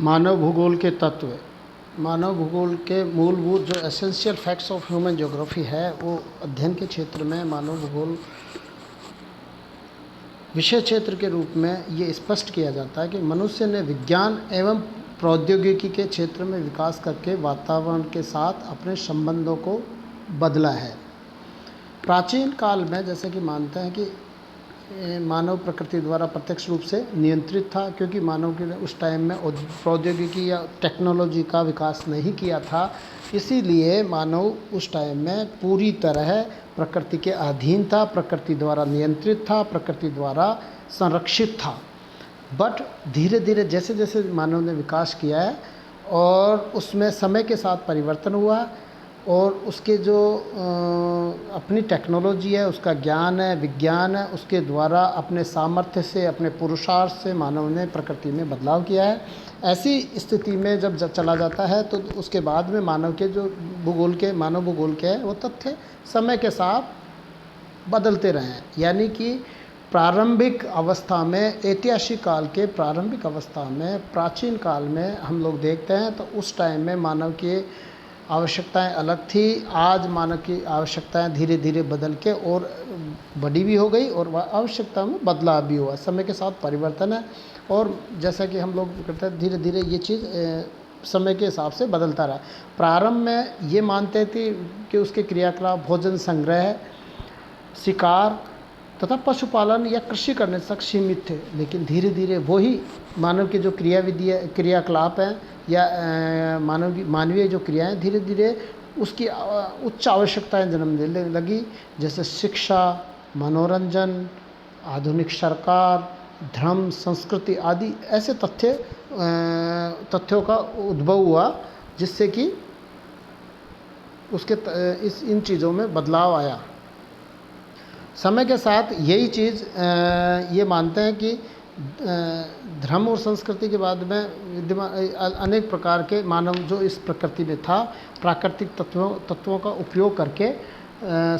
मानव भूगोल के तत्व। मानव भूगोल के मूलभूत जो essential facts of human geography है, वो अध्ययन के क्षेत्र में मानव भूगोल विषय क्षेत्र के रूप में ये स्पष्ट किया जाता है कि मनुष्य ने विज्ञान एवं प्रौद्योगिकी के क्षेत्र में विकास करके वातावरण के साथ अपने संबंधों को बदला है। प्राचीन काल में जैसे कि मानते हैं कि मानव प्रकृति द्वारा प्रत्यक्ष रूप से नियंत्रित था, क्योंकि मानव के उस टाइम में प्रौद्योगिकी या टेक्नोलॉजी का विकास नहीं किया था। इसीलिए मानव उस टाइम में पूरी तरह प्रकृति के अधीन था, प्रकृति द्वारा नियंत्रित था, प्रकृति द्वारा संरक्षित था। बट धीरे धीरे जैसे जैसे मानव ने विकास किया है और उसमें समय के साथ परिवर्तन हुआ और उसके जो अपनी टेक्नोलॉजी है, उसका ज्ञान है, विज्ञान है, उसके द्वारा अपने सामर्थ्य से, अपने पुरुषार्थ से मानव ने प्रकृति में बदलाव किया है। ऐसी स्थिति में जब चला जाता है तो उसके बाद में मानव के जो मानव भूगोल के हैं वो तथ्य समय के साथ बदलते रहे हैं। यानी कि प्रारंभिक अवस्था में, ऐतिहासिक काल के प्रारंभिक अवस्था में, प्राचीन काल में हम लोग देखते हैं तो उस टाइम में मानव की आवश्यकताएं अलग थी। आज मानव की आवश्यकताएं धीरे धीरे बदल के और बड़ी भी हो गई और आवश्यकता में बदलाव भी हुआ। समय के साथ परिवर्तन है और जैसा कि हम लोग कहते हैं धीरे धीरे ये चीज़ समय के हिसाब से बदलता रहा। प्रारंभ में ये मानते थे कि उसके क्रियाकलाप भोजन संग्रह, शिकार तथा पशुपालन या कृषि करने तक सीमित थे, लेकिन धीरे धीरे वही मानव के जो क्रियाकलाप हैं या मानवीय जो क्रियाएं धीरे धीरे उसकी उच्च आवश्यकताएं जन्म देने लगी, जैसे शिक्षा, मनोरंजन, आधुनिक सरकार, धर्म, संस्कृति आदि ऐसे तथ्यों का उद्भव हुआ, जिससे कि उसके इन चीज़ों में बदलाव आया। समय के साथ यही चीज़ ये मानते हैं कि धर्म और संस्कृति के बाद में विद्यमान अनेक प्रकार के मानव जो इस प्रकृति में था, प्राकृतिक तत्वों का उपयोग करके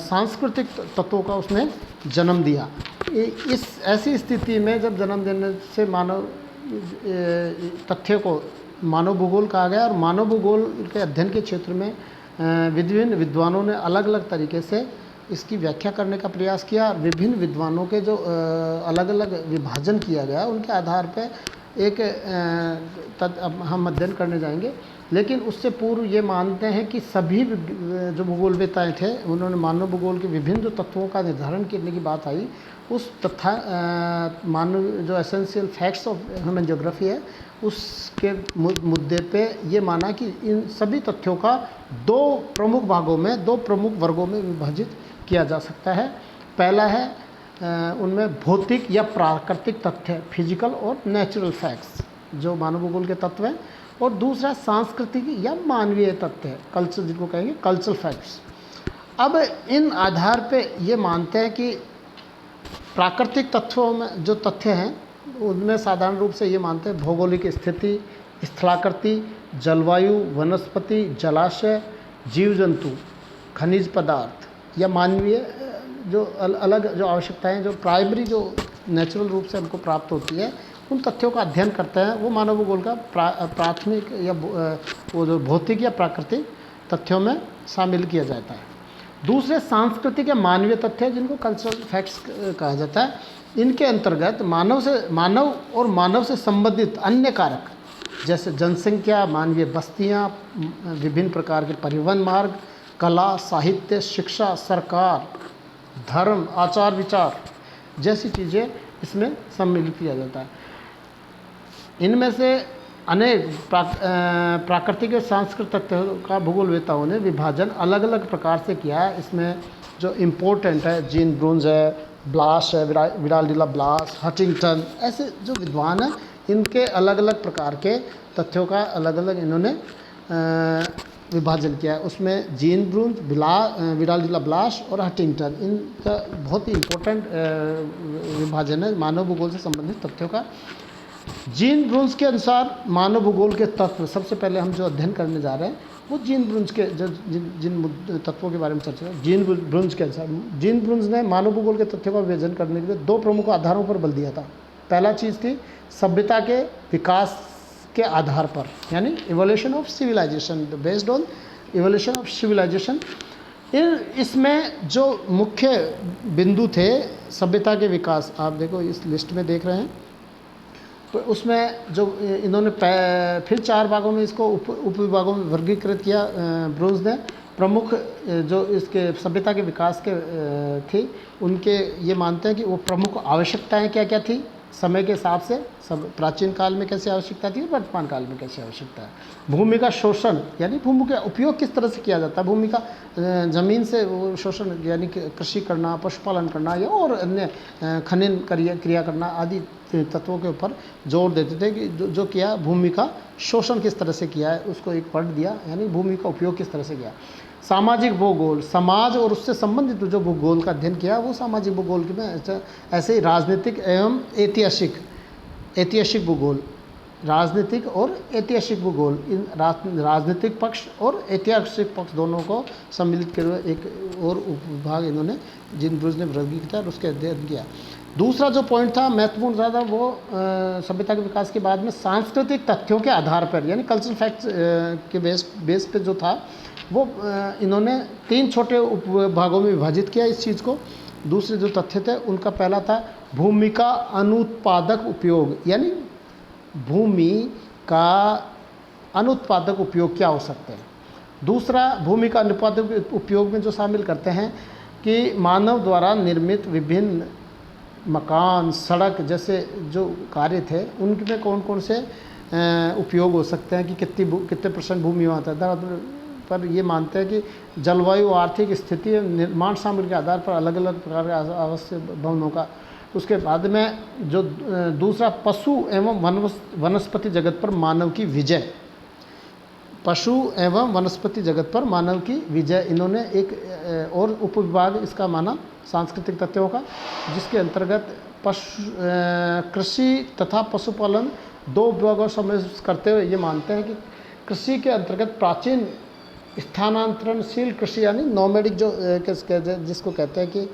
सांस्कृतिक तत्वों का उसने जन्म दिया। इस ऐसी स्थिति में जब जन्म देने से मानव तथ्य को मानव भूगोल कहा गया और मानव भूगोल के अध्ययन के क्षेत्र में विभिन्न विद्वानों ने अलग अलग तरीके से इसकी व्याख्या करने का प्रयास किया। विभिन्न विद्वानों के जो अलग अलग विभाजन किया गया उनके आधार पर एक हम अध्ययन करने जाएंगे, लेकिन उससे पूर्व ये मानते हैं कि सभी जो भूगोलवेताएँ थे उन्होंने मानव भूगोल के विभिन्न जो तत्वों का निर्धारण करने की बात आई, उस मानव जो essential facts of human geography है उसके मुद्दे पे ये माना कि इन सभी तथ्यों का दो प्रमुख भागों में, दो प्रमुख वर्गों में विभाजित किया जा सकता है। पहला है उनमें भौतिक या प्राकृतिक तथ्य, फिजिकल और नेचुरल फैक्ट्स जो मानव भूगोल के तत्व हैं, और दूसरा सांस्कृतिक या मानवीय तथ्य है, कल्चर जिनको कहेंगे कल्चरल फैक्ट्स। अब इन आधार पे ये मानते हैं कि प्राकृतिक तत्वों में जो तथ्य हैं उनमें साधारण रूप से ये मानते हैं भौगोलिक स्थिति, स्थलाकृति, जलवायु, वनस्पति, जलाशय, जीव जंतु, खनिज पदार्थ या मानवीय जो अलग जो आवश्यकताएं जो प्राइमरी जो नेचुरल रूप से हमको प्राप्त होती है, उन तथ्यों का अध्ययन करते हैं। वो मानव भूगोल का प्राथमिक या वो जो भौतिक या प्राकृतिक तथ्यों में शामिल किया जाता है। दूसरे सांस्कृतिक या मानवीय तथ्य जिनको कल्चरल फैक्ट्स कहा जाता है, इनके अंतर्गत मानव से संबंधित अन्य कारक जैसे जनसंख्या, मानवीय बस्तियाँ, विभिन्न प्रकार के परिवहन मार्ग, कला, साहित्य, शिक्षा, सरकार, धर्म, आचार विचार जैसी चीज़ें इसमें सम्मिलित किया जाता है। इनमें से अनेक प्राकृतिक और सांस्कृतिक तथ्यों का भूगोलवेताओं ने विभाजन अलग अलग प्रकार से किया है। इसमें जो इम्पोर्टेंट है जीन ब्रून्स है, ब्लास है, विडाल्डिला ब्लास, हटिंगटन, ऐसे जो विद्वान हैं इनके अलग अलग प्रकार के तथ्यों का अलग अलग इन्होंने विभाजन किया है। उसमें जीन ब्रून्स, विडाल्डिला ब्लास और हटिंगटन, इनका बहुत ही इम्पोर्टेंट विभाजन है मानव भूगोल से संबंधित तथ्यों का। जीन ब्रून्स के अनुसार मानव भूगोल के तत्व, सबसे पहले हम जो अध्ययन करने जा रहे हैं वो जीन ब्रून्स के जिन तत्वों के बारे में चर्चा करें। जीन ब्रून्स के अनुसार जीन ब्रून्स ने मानव भूगोल के तथ्यों का विभाजन करने के लिए दो प्रमुख आधारों पर बल दिया था। पहला चीज़ थी सभ्यता के विकास के आधार पर, यानी evolution of civilisation, based on evolution of civilisation. इसमें जो मुख्य बिंदु थे सभ्यता के विकास, आप देखो इस लिस्ट में देख रहे हैं, तो उसमें जो इन्होंने फिर 4 भागों में इसको उप विभागों में वर्गीकृत किया ब्रून्स ने। प्रमुख जो इसके सभ्यता के विकास के थी, उनके ये मानते हैं कि वो प्रमुख आवश्यकताएं क्या क्या थी समय के हिसाब से, सब प्राचीन काल में कैसे आवश्यकता थी, वर्तमान काल में कैसे आवश्यकता है। भूमि का शोषण, यानी भूमि का उपयोग किस तरह से किया जाता है, भूमि का ज़मीन से वो शोषण, यानी कृषि करना, पशुपालन करना या और अन्य खनन क्रिया करना आदि तत्वों के ऊपर जोर देते थे कि जो किया, भूमि का शोषण किस तरह से किया है, उसको एक पढ़ दिया, यानी भूमि का उपयोग किस तरह से किया। सामाजिक भूगोल, समाज और उससे संबंधित जो भूगोल का अध्ययन किया वो सामाजिक भूगोल के में। ऐसे ही राजनीतिक एवं ऐतिहासिक भूगोल, राजनीतिक और ऐतिहासिक भूगोल, इन राजनीतिक पक्ष और ऐतिहासिक पक्ष दोनों को सम्मिलित कर एक और उपविभाग इन्होंने जीन ब्रून्स ने वर्गीकृत किया और उसके अध्ययन किया। दूसरा जो पॉइंट था महत्वपूर्ण ज़्यादा, वो सभ्यता के विकास के बाद में सांस्कृतिक तथ्यों के आधार पर, यानी कल्चरल फैक्ट्स के बेस पे जो था वो इन्होंने 3 छोटे उपभागों में विभाजित किया इस चीज़ को। दूसरे जो तथ्य थे उनका पहला था भूमि का अनुत्पादक उपयोग, यानी भूमि का अनुत्पादक उपयोग क्या हो सकते हैं। दूसरा, भूमि का अनुत्पादक उपयोग में जो शामिल करते हैं कि मानव द्वारा निर्मित विभिन्न मकान, सड़क जैसे जो कार्य थे उनमें कौन कौन से उपयोग हो सकते हैं, कि कितने % भूमि वहाँ था। पर ये मानते हैं कि जलवायु, आर्थिक स्थिति, निर्माण सामग्री के आधार पर अलग अलग प्रकार के आवासीय भवनों का। उसके बाद में जो दूसरा, पशु एवं वनस्पति जगत पर मानव की विजय, पशु एवं वनस्पति जगत पर मानव की विजय, इन्होंने एक और उपविभाग इसका माना सांस्कृतिक तथ्यों का, जिसके अंतर्गत कृषि तथा पशुपालन 2 विभागों समावेश करते हुए ये मानते हैं कि कृषि के अंतर्गत प्राचीन स्थानांतरणशील कृषि, यानी नोमैडिक जो जिसको कहते हैं कि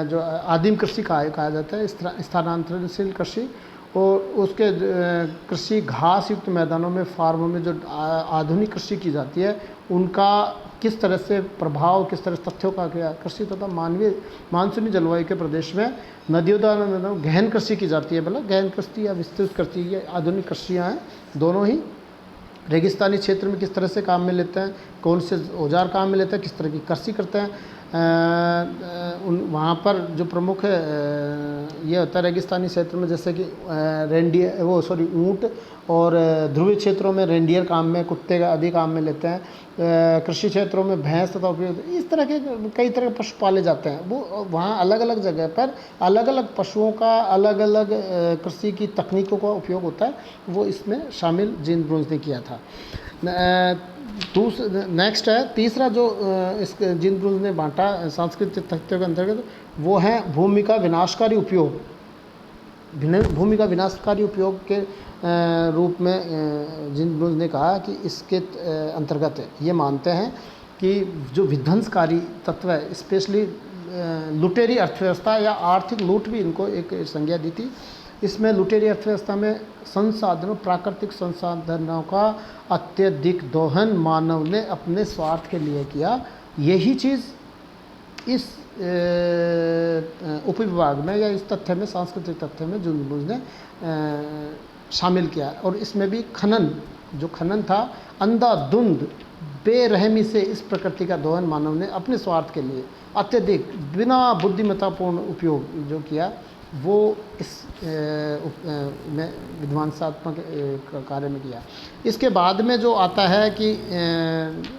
जो आदिम कृषि कहा जाता है, स्थानांतरणशील कृषि, और उसके कृषि घास युक्त मैदानों में, फार्मों में जो आधुनिक कृषि की जाती है उनका किस तरह से प्रभाव, किस तरह से तथ्यों का किया। कृषि तथा मानसूनी जलवायु के प्रदेश में नदियों द्वारा गहन कृषि की जाती है, मतलब गहन कृषि या विस्तृत कृषि, ये आधुनिक कृषियाँ हैं दोनों ही। रेगिस्तानी क्षेत्र में किस तरह से काम में लेते हैं, कौन से औजार काम में लेते हैं, किस तरह की कृषि करते हैं, वहाँ पर जो प्रमुख ये होता है रेगिस्तानी क्षेत्र में, जैसे कि ऊँट, और ध्रुवीय क्षेत्रों में रेंडियर काम में, कुत्ते का आदि काम में लेते हैं। कृषि क्षेत्रों में भैंस तथा उपयोग, इस तरह के कई तरह के पशु पाले जाते हैं। वो वहाँ अलग अलग जगह पर अलग अलग पशुओं का अलग अलग कृषि की तकनीकों का उपयोग होता है, वो इसमें शामिल जीन ब्रून्स ने किया था। नेक्स्ट है तीसरा जो इस जीन ब्रून्स ने बांटा सांस्कृतिक तथ्यों के अंतर्गत, वो है भूमि का विनाशकारी उपयोग। भूमि का विनाशकारी उपयोग के रूप में जीन ब्रून्स ने कहा कि इसके अंतर्गत ये मानते हैं कि जो विध्वंसकारी तत्व है, स्पेशली लुटेरी अर्थव्यवस्था या आर्थिक लूट भी इनको एक संज्ञा दी थी। इसमें लुटेरी अर्थव्यवस्था में संसाधनों, प्राकृतिक संसाधनों का अत्यधिक दोहन मानव ने अपने स्वार्थ के लिए किया। यही चीज़ इस उपविभाग में या इस तथ्य में, सांस्कृतिक तथ्य में जीन ब्रून्स ने शामिल किया। और इसमें भी जो खनन था, अंधाधुंध बेरहमी से इस प्रकृति का दोहन मानव ने अपने स्वार्थ के लिए अत्यधिक बिना बुद्धिमत्तापूर्ण उपयोग जो किया, वो इस में विध्वंसात्मक कार्य में किया। इसके बाद में जो आता है कि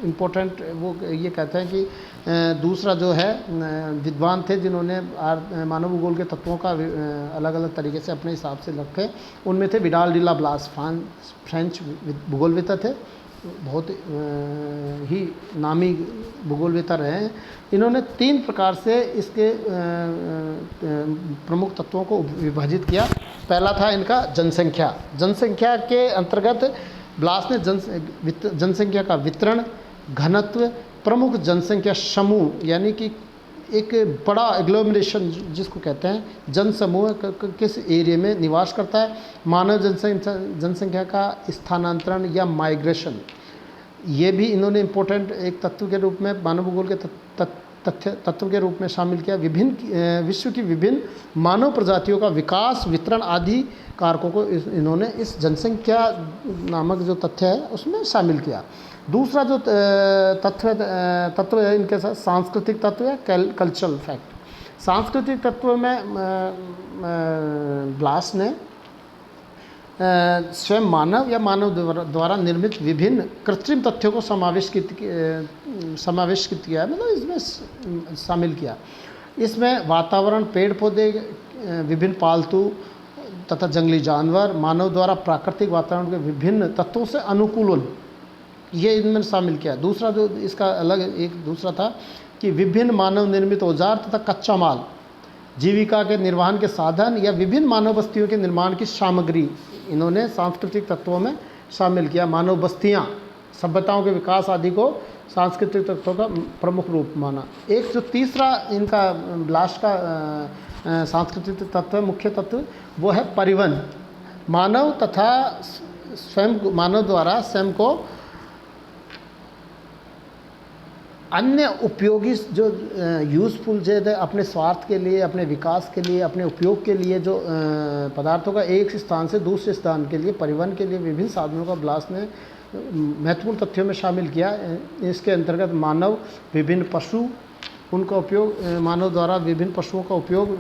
इम्पोर्टेंट, वो ये कहते हैं कि दूसरा जो है विद्वान थे जिन्होंने मानव भूगोल के तत्वों का अलग अलग तरीके से अपने हिसाब से रखे। उनमें थे विडाल डी ला ब्लास, फ्रेंच भूगोलवेत्ता थे, बहुत ही नामी भूगोलवेत्ता रहे हैं। इन्होंने 3 प्रकार से इसके प्रमुख तत्वों को विभाजित किया। पहला था इनका जनसंख्या। जनसंख्या के अंतर्गत ब्लास ने जनसंख्या का वितरण, घनत्व, प्रमुख जनसंख्या समूह, यानी कि एक बड़ा एग्लोमरेशन जिसको कहते हैं, जन समूह किस एरिया में निवास करता है, मानव जनसंख्या का स्थानांतरण या माइग्रेशन, ये भी इन्होंने इम्पोर्टेंट एक तत्व के रूप में मानव भूगोल के तत्व के रूप में शामिल किया। विश्व की विभिन्न मानव प्रजातियों का विकास, वितरण आदि कारकों को इन्होंने इस जनसंख्या नामक जो तथ्य है उसमें शामिल किया। दूसरा जो तत्व है इनके साथ सांस्कृतिक तत्व है, कल्चरल फैक्ट। सांस्कृतिक तत्व में ब्लास ने स्वयं मानव या मानव द्वारा निर्मित विभिन्न कृत्रिम तथ्यों को समावेशित किया है, मतलब इसमें शामिल किया। इसमें वातावरण, पेड़ पौधे, विभिन्न पालतू तथा जंगली जानवर, मानव द्वारा प्राकृतिक वातावरण के विभिन्न तत्वों से अनुकूलन, ये इनमें शामिल किया। दूसरा जो इसका अलग एक दूसरा था कि विभिन्न मानव निर्मित औजार तथा कच्चा माल, जीविका के निर्वहन के साधन या विभिन्न मानव बस्तियों के निर्माण की सामग्री इन्होंने सांस्कृतिक तत्वों में शामिल किया। मानव बस्तियाँ, सभ्यताओं के विकास आदि को सांस्कृतिक तत्वों का प्रमुख रूप माना। एक जो तीसरा इनका ब्लास्ट का सांस्कृतिक तत्व, मुख्य तत्व, वो है परिवहन। मानव तथा मानव द्वारा स्वयं को अन्य उपयोगी जो यूज़फुल जो है अपने स्वार्थ के लिए, अपने विकास के लिए, अपने उपयोग के लिए जो पदार्थों का एक स्थान से दूसरे स्थान के लिए परिवहन के लिए विभिन्न साधनों का ब्लास ने महत्वपूर्ण तथ्यों में शामिल किया। इसके अंतर्गत मानव, विभिन्न पशु, उनका उपयोग, मानव द्वारा विभिन्न पशुओं का उपयोग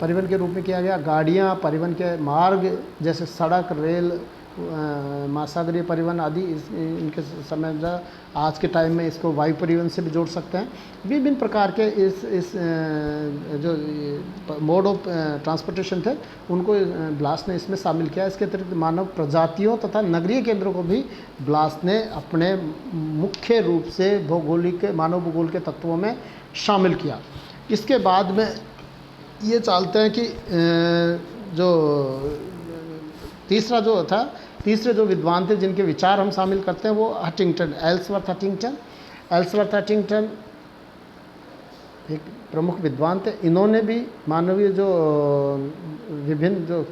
परिवहन के रूप में किया गया। गाड़ियाँ, परिवहन के मार्ग जैसे सड़क, रेल, महासागरीय परिवहन आदि इनके समय आज के टाइम में इसको वायु परिवहन से भी जोड़ सकते हैं। विभिन्न प्रकार के इस जो मोड ऑफ ट्रांसपोर्टेशन थे उनको ब्लास ने इसमें शामिल किया। इसके अतिरिक्त मानव प्रजातियों तथा नगरीय केंद्रों को भी ब्लास ने अपने मुख्य रूप से मानव भूगोल के तत्वों में शामिल किया। इसके बाद में ये चालते हैं कि जो तीसरे जो विद्वान थे जिनके विचार हम शामिल करते हैं वो हटिंगटन, एल्सवर्थ हटिंगटन एक प्रमुख विद्वान थे। इन्होंने भी मानवीय जो विभिन्न जो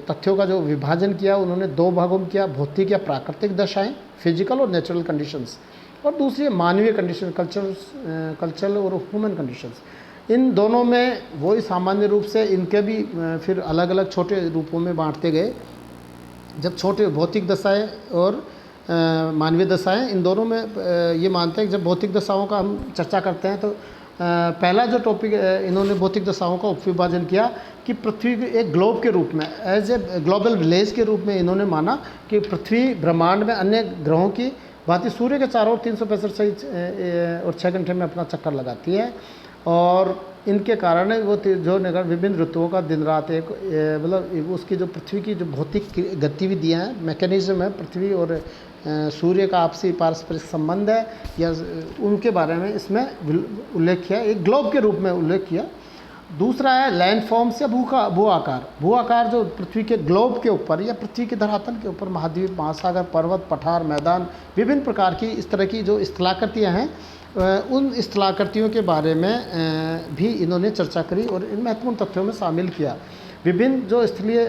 तथ्यों का जो विभाजन किया, उन्होंने दो भागों में किया, भौतिक या प्राकृतिक दशाएं, फिजिकल और नेचुरल कंडीशंस, और दूसरी मानवीय कंडीशन, कल्चरल और ह्यूमन कंडीशंस। इन दोनों में वही सामान्य रूप से इनके भी फिर अलग अलग छोटे रूपों में बांटते गए। जब छोटे भौतिक दशाएं और मानवीय दशाएं, इन दोनों में ये मानते हैं कि जब भौतिक दशाओं का हम चर्चा करते हैं तो पहला जो टॉपिक इन्होंने भौतिक दशाओं का उपविभाजन किया कि पृथ्वी एक ग्लोब के रूप में, एज ए ग्लोबल विलेज के रूप में इन्होंने माना कि पृथ्वी ब्रह्मांड में अन्य ग्रहों की भांति सूर्य के चारों ओर 365 सही और 6 घंटे में अपना चक्कर लगाती है, और इनके कारण वो जो नगर विभिन्न ऋतुओं का दिन रात एक मतलब उसकी जो पृथ्वी की जो भौतिक गतिविधियाँ हैं, मैकेनिज्म है पृथ्वी और सूर्य का आपसी पारस्परिक संबंध है, या उनके बारे में इसमें उल्लेख किया, एक ग्लोब के रूप में उल्लेख किया। दूसरा है लैंडफॉर्म्स या भू आकार जो पृथ्वी के ग्लोब के ऊपर या पृथ्वी के धरातल के ऊपर महद्वीप, महासागर, पर्वत, पठार, मैदान, विभिन्न प्रकार की इस तरह की जो स्थलाकृतियाँ हैं, उन स्थलाकृतियों के बारे में भी इन्होंने चर्चा करी और इन महत्वपूर्ण तथ्यों में शामिल किया। विभिन्न जो स्थलीय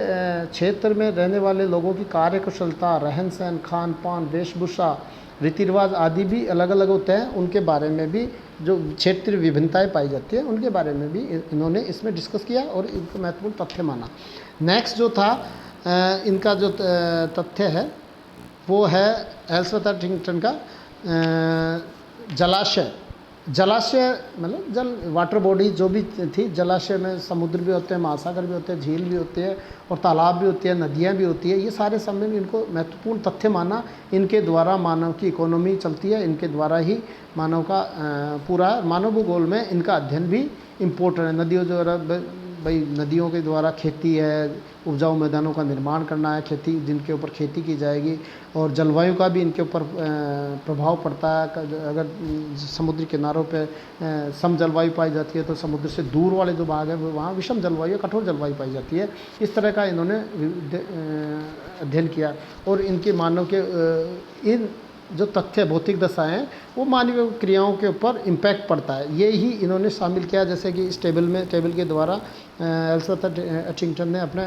क्षेत्र में रहने वाले लोगों की कार्यकुशलता, रहन सहन, खान पान, वेशभूषा, रीति रिवाज आदि भी अलग अलग होते हैं, उनके बारे में भी जो क्षेत्रीय विभिन्नताएं पाई जाती है उनके बारे में भी इन्होंने इसमें डिस्कस किया और इनको महत्वपूर्ण तथ्य माना। नेक्स्ट जो था इनका जो तथ्य है वो है एल्सवर्थ हटिंगटन का जलाशय मतलब जल, वाटर बॉडी जो भी थी, जलाशय में समुद्र भी होते हैं, महासागर भी होते हैं, झील भी होते हैं और तालाब भी होती है, नदियाँ भी होती है। ये सारे समय में इनको महत्वपूर्ण तथ्य माना। इनके द्वारा मानव की इकोनॉमी चलती है, इनके द्वारा ही मानव का पूरा मानव भूगोल में इनका अध्ययन भी इम्पोर्टेंट है। नदियों जो भाई नदियों के द्वारा खेती है, उपजाऊ मैदानों का निर्माण करना है, खेती जिनके ऊपर खेती की जाएगी, और जलवायु का भी इनके ऊपर प्रभाव पड़ता है। अगर समुद्री किनारों पे सम जलवायु पाई जाती है तो समुद्र से दूर वाले जो भाग है वहाँ विषम जलवायु, कठोर जलवायु पाई जाती है। इस तरह का इन्होंने अध्ययन किया और इनके मानव के इन जो तथ्य भौतिक दशाएं हैं वो मानवीय क्रियाओं के ऊपर इम्पैक्ट पड़ता है, ये ही इन्होंने शामिल किया। जैसे कि इस टेबल के द्वारा एल्सवर्थ एटिंगटन ने अपने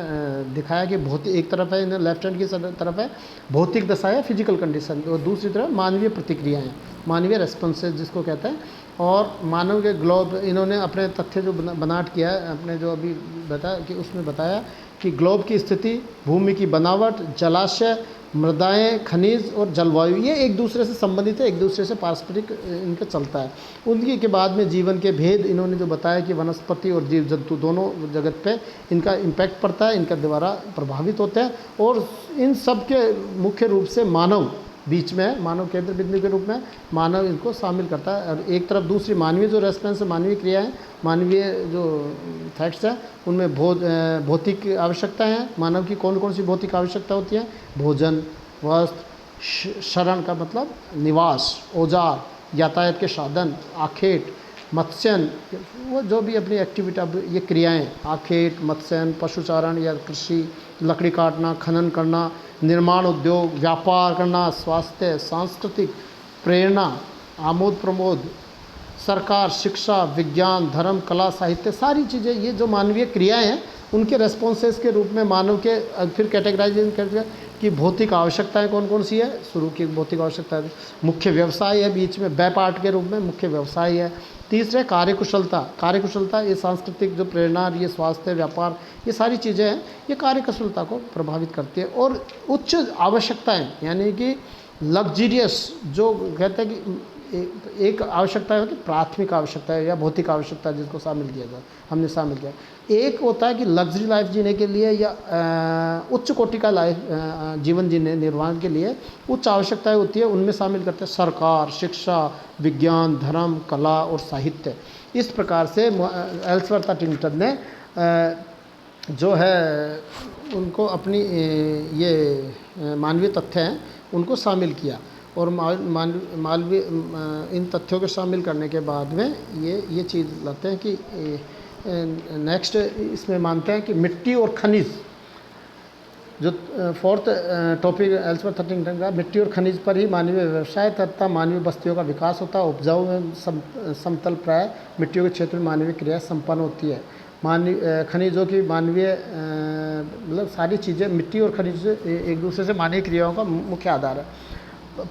दिखाया कि भौतिक एक तरफ है, इन्हें लेफ्ट हैंड की तरफ है भौतिक दशाएं फिजिकल कंडीशन, और दूसरी तरफ मानवीय प्रतिक्रियाएँ, मानवीय रेस्पॉन्सेज जिसको कहते हैं। और मानव के ग्लोब, इन्होंने अपने तथ्य जो बनावट किया है, अपने जो अभी बताया कि उसमें बताया कि ग्लोब की स्थिति, भूमि की बनावट, जलाशय, मृदाएं, खनिज और जलवायु, ये एक दूसरे से संबंधित है, एक दूसरे से पारस्परिक इनका चलता है। उनकी के बाद में जीवन के भेद इन्होंने जो बताया कि वनस्पति और जीव जंतु दोनों जगत पे इनका इम्पैक्ट पड़ता है, इनका द्वारा प्रभावित होते हैं, और इन सब के मुख्य रूप से मानव बीच में है, मानव केंद्र बिंदु के रूप में मानव इनको शामिल करता है। और एक तरफ दूसरी मानवीय जो रेस्पॉन्स है, मानवीय क्रिया है, मानवीय जो फैक्ट्स हैं, उनमें भौतिक आवश्यकताएं हैं। मानव की कौन कौन सी भौतिक आवश्यकता होती है? भोजन, वस्त्र, शरण का मतलब निवास, औजार, यातायात के साधन, आखेट, मत्स्यन, वो जो भी अपनी एक्टिविटी, अब ये क्रियाएं, आखेट, मत्स्यन, पशुचारण या कृषि, लकड़ी काटना, खनन करना, निर्माण उद्योग, व्यापार करना, स्वास्थ्य, सांस्कृतिक, प्रेरणा, आमोद प्रमोद, सरकार, शिक्षा, विज्ञान, धर्म, कला, साहित्य, सारी चीज़ें ये जो मानवीय क्रियाएं हैं उनके रेस्पॉन्सेस के रूप में मानव के फिर कैटेगराइजेशन करते हैं कि भौतिक आवश्यकताएं कौन कौन सी है। शुरू की भौतिक आवश्यकता है, मुख्य व्यवसाय है, बीच में बै पार्ट के रूप में मुख्य व्यवसाय है। तीसरे कार्यकुशलता, कार्यकुशलता ये सांस्कृतिक जो प्रेरणा, ये स्वास्थ्य, व्यापार, ये सारी चीज़ें हैं, ये कार्यकुशलता को प्रभावित करती है। और उच्च आवश्यकताएं यानी कि लग्जरियस, जो कहते हैं कि एक आवश्यकता है कि प्राथमिक आवश्यकता है या भौतिक आवश्यकता जिसको शामिल किया जाए, हमने शामिल किया। एक होता है कि लग्जरी लाइफ जीने के लिए या उच्च कोटि का लाइफ जीवन जीने निर्वाह के लिए उच्च आवश्यकताएं होती है, उनमें शामिल करते हैं सरकार, शिक्षा, विज्ञान, धर्म, कला और साहित्य। इस प्रकार से एल्सवर्थ एटिंगटन ने जो है उनको अपनी ये मानवीय तथ्य हैं उनको शामिल किया। और मानवीय इन तथ्यों को शामिल करने के बाद में ये चीज़ लाते हैं कि नेक्स्ट इसमें मानते हैं कि मिट्टी और खनिज, जो फोर्थ टॉपिक एल्सवर्थ एटिंगटन का, मिट्टी और खनिज पर ही मानवीय व्यवसाय तथा मानवीय बस्तियों का विकास होता है। उपजाऊ में समतल प्राय मिट्टियों के क्षेत्र में मानवीय क्रिया संपन्न होती है। मानवीय खनिजों की मानवीय मतलब सारी चीज़ें, मिट्टी और खनिज एक दूसरे से मानवीय क्रियाओं का मुख्य आधार है।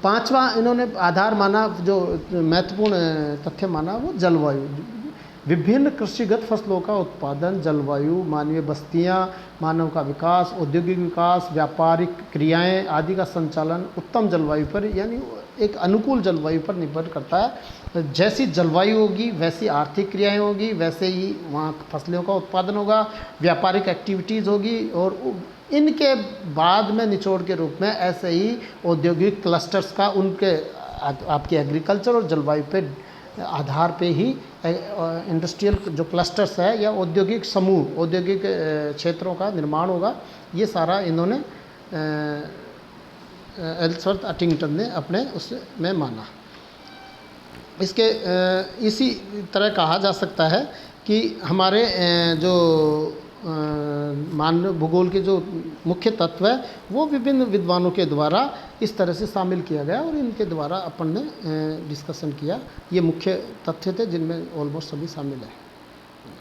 पांचवा इन्होंने आधार माना, जो महत्वपूर्ण तथ्य माना, वो जलवायु। विभिन्न कृषिगत फसलों का उत्पादन, जलवायु, मानवीय बस्तियां, मानव का विकास, औद्योगिक विकास, व्यापारिक क्रियाएं आदि का संचालन उत्तम जलवायु पर यानी एक अनुकूल जलवायु पर निर्भर करता है। जैसी जलवायु होगी वैसी आर्थिक क्रियाएं होगी, वैसे ही वहाँ फसलों का उत्पादन होगा, व्यापारिक एक्टिविटीज़ होगी, और इनके बाद में निचोड़ के रूप में ऐसे ही औद्योगिक क्लस्टर्स का उनके आपके एग्रीकल्चर और जलवायु पे आधार पे ही इंडस्ट्रियल जो क्लस्टर्स है या औद्योगिक समूह, औद्योगिक क्षेत्रों का निर्माण होगा। ये सारा इन्होंने एल्सवर्थ एटिंगटन ने अपने उसमें माना। इसके इसी तरह कहा जा सकता है कि हमारे जो मानव भूगोल के जो मुख्य तत्व है वो विभिन्न विद्वानों के द्वारा इस तरह से शामिल किया गया और इनके द्वारा अपन ने डिस्कशन किया। ये मुख्य तथ्य थे जिनमें ऑलमोस्ट सभी शामिल है।